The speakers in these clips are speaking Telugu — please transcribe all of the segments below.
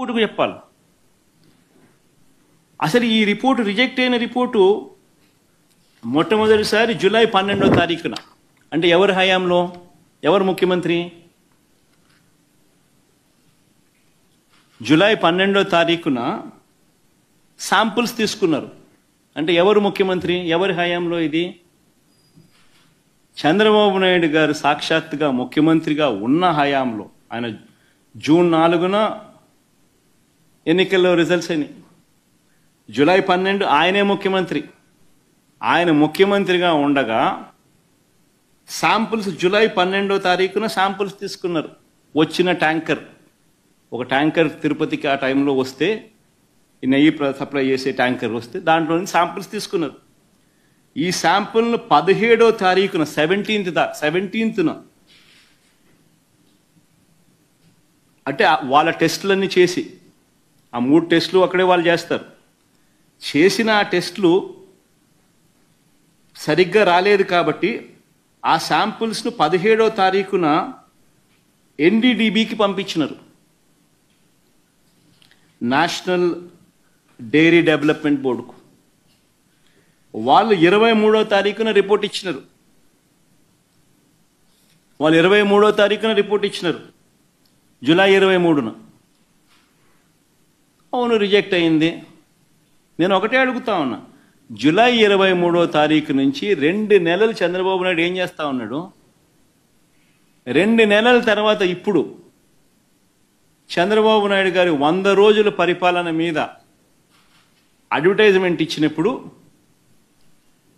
ఊరుకు చెప్పాలి. అసలు ఈ రిపోర్టు రిజెక్ట్ అయిన రిపోర్టు మొట్టమొదటిసారి జూలై 12వ తారీఖున, అంటే ఎవరి హయాంలో, ఎవరు ముఖ్యమంత్రి? జూలై 12వ తారీఖున శాంపుల్స్ తీసుకున్నారు. అంటే ఎవరు ముఖ్యమంత్రి, ఎవరి హయాంలో ఇది? చంద్రబాబు నాయుడు గారు సాక్షాత్తుగా ముఖ్యమంత్రిగా ఉన్న హయాంలో. ఆయన జూన్ 4న ఎన్నికల్లో రిజల్ట్స్ అయినాయి. జూలై 12 ఆయనే ముఖ్యమంత్రి. ఆయన ముఖ్యమంత్రిగా ఉండగా శాంపుల్స్ జూలై 12వ తారీఖున శాంపుల్స్ తీసుకున్నారు. వచ్చిన ట్యాంకర్, ఒక ట్యాంకర్ తిరుపతికి ఆ టైంలో వస్తే, నెయ్యి సప్లై చేసే ట్యాంకర్ వస్తే దాంట్లో నుంచి శాంపుల్స్ తీసుకున్నారు. ఈ శాంపుల్ను 17వ తారీఖున 17న అంటే వాళ్ళ టెస్టులన్నీ చేసి, ఆ 3 టెస్టులు అక్కడే వాళ్ళు చేస్తారు. చేసిన ఆ టెస్టులు సరిగ్గా రాలేదు కాబట్టి ఆ శాంపుల్స్ను 17వ తారీఖున ఎన్డీడీబీకి పంపించినారు, నేషనల్ డైరీ డెవలప్మెంట్ బోర్డుకు. వాళ్ళు 23వ తారీఖున రిపోర్ట్ ఇచ్చినారు. జూలై 23న. అవును, రిజెక్ట్ అయింది. నేను ఒకటే అడుగుతా ఉన్నా, జూలై 23వ తారీఖు నుంచి 2 నెలలు చంద్రబాబు నాయుడు ఏం చేస్తా ఉన్నాడు? 2 నెలల తర్వాత ఇప్పుడు చంద్రబాబు నాయుడు గారి 100 రోజుల పరిపాలన మీద అడ్వర్టైజ్మెంట్ ఇచ్చినప్పుడు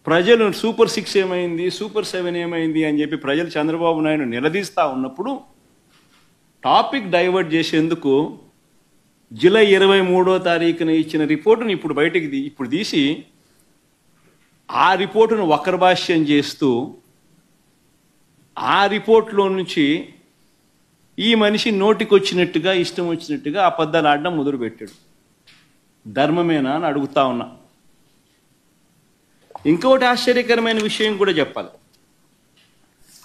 ప్రజలు సూపర్ 6 ఏమైంది, సూపర్ 7 ఏమైంది అని చెప్పి ప్రజలు చంద్రబాబు నాయుడు నిలదీస్తూ ఉన్నప్పుడు టాపిక్ డైవర్ట్ చేసేందుకు జూలై 23వ తారీఖున ఇచ్చిన రిపోర్టును ఇప్పుడు తీసి ఆ రిపోర్టును వక్రభాష్యం చేస్తూ ఆ రిపోర్ట్లో నుంచి ఈ మనిషి నోటికొచ్చినట్టుగా, ఇష్టం వచ్చినట్టుగా అబద్ధాలు ఆడడం మొదలుపెట్టాడు. ధర్మమేనా అని అడుగుతా ఉన్నా. ఇంకొకటి ఆశ్చర్యకరమైన విషయం కూడా చెప్పాలి.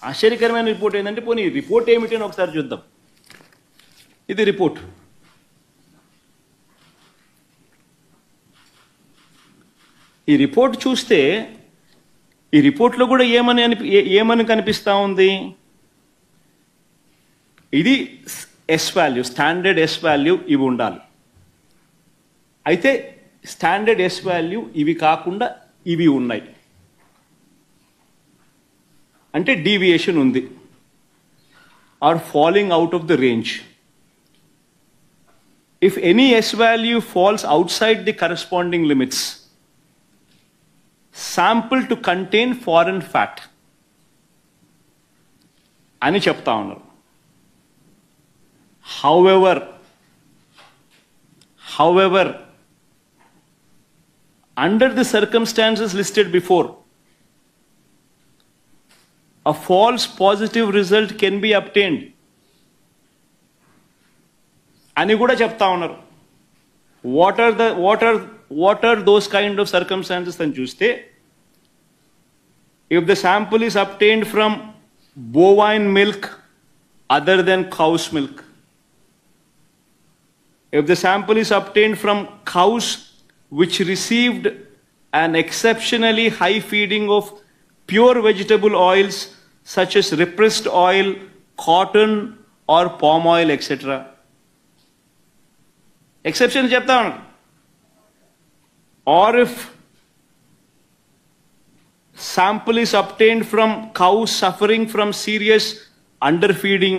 ఆశ్చర్యకరమైన రిపోర్ట్ ఏంటంటే, పోనీ రిపోర్ట్ ఏమిటి అని ఒకసారి చూద్దాం. ఇది రిపోర్ట్. ఈ రిపోర్ట్ చూస్తే ఈ రిపోర్ట్లో కూడా ఏమని కనిపిస్తూ ఉంది? ఇది S value, standard S value ఇవి ఉండాలి. అయితే స్టాండర్డ్ ఎస్ వాల్యూ ఇవి కాకుండా ఇవి ఉన్నాయి, అంటే డీవియేషన్ ఉంది, are falling out of the range. If any S value falls outside the corresponding limits, sample to contain foreign fat అని చెప్తా ఉన్నారు. However, under the circumstances listed before, a false positive result can be obtained అని కూడా చెప్తా ఉన్నారు. What are those kind of circumstances అని చూస్తే, if the sample is obtained from bovine milk other than cow's milk, if the sample is obtained from cow's which received an exceptionally high feeding of pure vegetable oils such as repressed oil, cotton or palm oil, etc. Exception చెప్తా ఉన్నాను. Or if sample is obtained from cows suffering from serious underfeeding,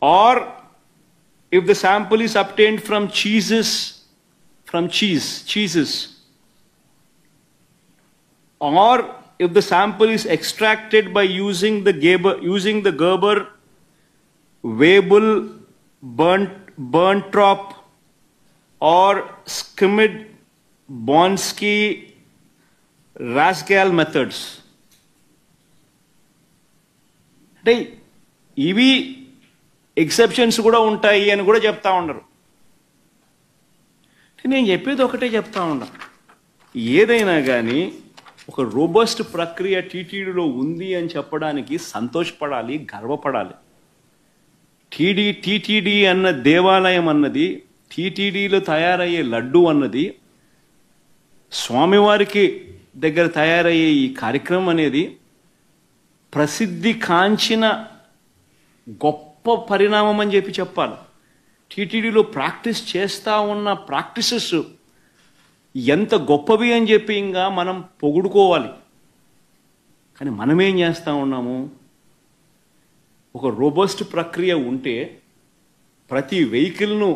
or if the sample is obtained from cheeses, or if the sample is extracted by using the Gerber, Weibull, Berntrop or Schmidt, Bonsky, Rasgal methods. అంటే ఇవి ఎక్సెప్షన్స్ కూడా ఉంటాయి అని కూడా చెప్తా ఉన్నారు. నేను చెప్పేది ఒకటే చెప్తా ఉన్నా, ఏదైనా కానీ ఒక రోబస్ట్ ప్రక్రియ టీటీడీలో ఉంది అని చెప్పడానికి సంతోషపడాలి, గర్వపడాలి. టీటీడీ అన్న దేవాలయం అన్నది, టీటీడీలో తయారయ్యే లడ్డు అన్నది, స్వామివారికి దగ్గర తయారయ్యే ఈ కార్యక్రమం అనేది ప్రసిద్ధి కాంచిన గొప్ప పరిణామం అని చెప్పాలి. టీటీడీలో ప్రాక్టీస్ చేస్తూ ఉన్న ప్రాక్టీసెస్ ఎంత గొప్పవి అని చెప్పి ఇంకా మనం పొగుడుకోవాలి. కానీ మనమేం చేస్తూ ఉన్నాము? ఒక రోబస్ట్ ప్రక్రియ ఉంటే ప్రతి వెహికల్ను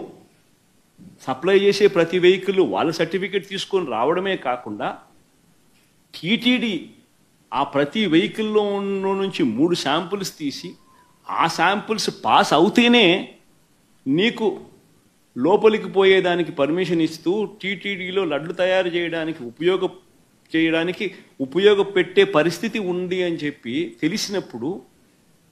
సప్లై చేసే ప్రతి వెహికల్ వాళ్ళ సర్టిఫికేట్ తీసుకొని రావడమే కాకుండా టీటీడీ ఆ ప్రతి వెహికల్లో నుంచి 3 శాంపుల్స్ తీసి ఆ శాంపుల్స్ పాస్ అవుతేనే నీకు లోపలికి పోయేదానికి పర్మిషన్ ఇస్తూ టీటీడీలో లడ్లు తయారు చేయడానికి ఉపయోగపెట్టే పరిస్థితి ఉంది అని చెప్పి తెలిసినప్పుడు,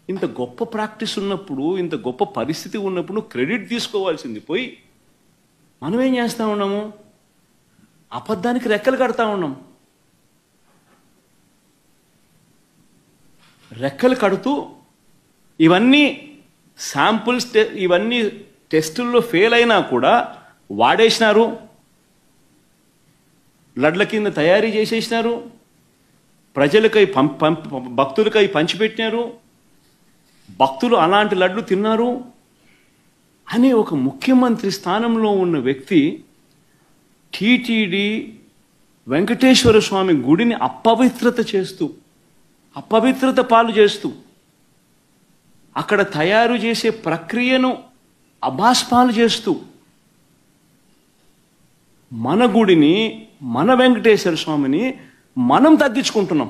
ఇంత గొప్ప ప్రాక్టీస్ ఉన్నప్పుడు, ఇంత గొప్ప పరిస్థితి ఉన్నప్పుడు క్రెడిట్ తీసుకోవాల్సింది పోయి మనమేం చేస్తూ ఉన్నాము? అబద్ధానికి రెక్కలు కడతా ఉన్నాం. రెక్కలు కడుతూ ఇవన్నీ శాంపుల్స్ ఇవన్నీ టెస్టుల్లో ఫెయిల్ అయినా కూడా వాడేసినారు, లడ్ల కింద తయారీ చేసేసినారు, ప్రజలకై భక్తులకై పంచిపెట్టినారు, భక్తులు అలాంటి లడ్లు తిన్నారు అనే ఒక ముఖ్యమంత్రి స్థానంలో ఉన్న వ్యక్తి టీటీడీ వెంకటేశ్వర స్వామి గుడిని అపవిత్రత పాలు చేస్తూ అక్కడ తయారు చేసే ప్రక్రియను అభాస్పాలు చేస్తూ మన గుడిని, మన వెంకటేశ్వర స్వామిని మనం తగ్గించుకుంటున్నాం.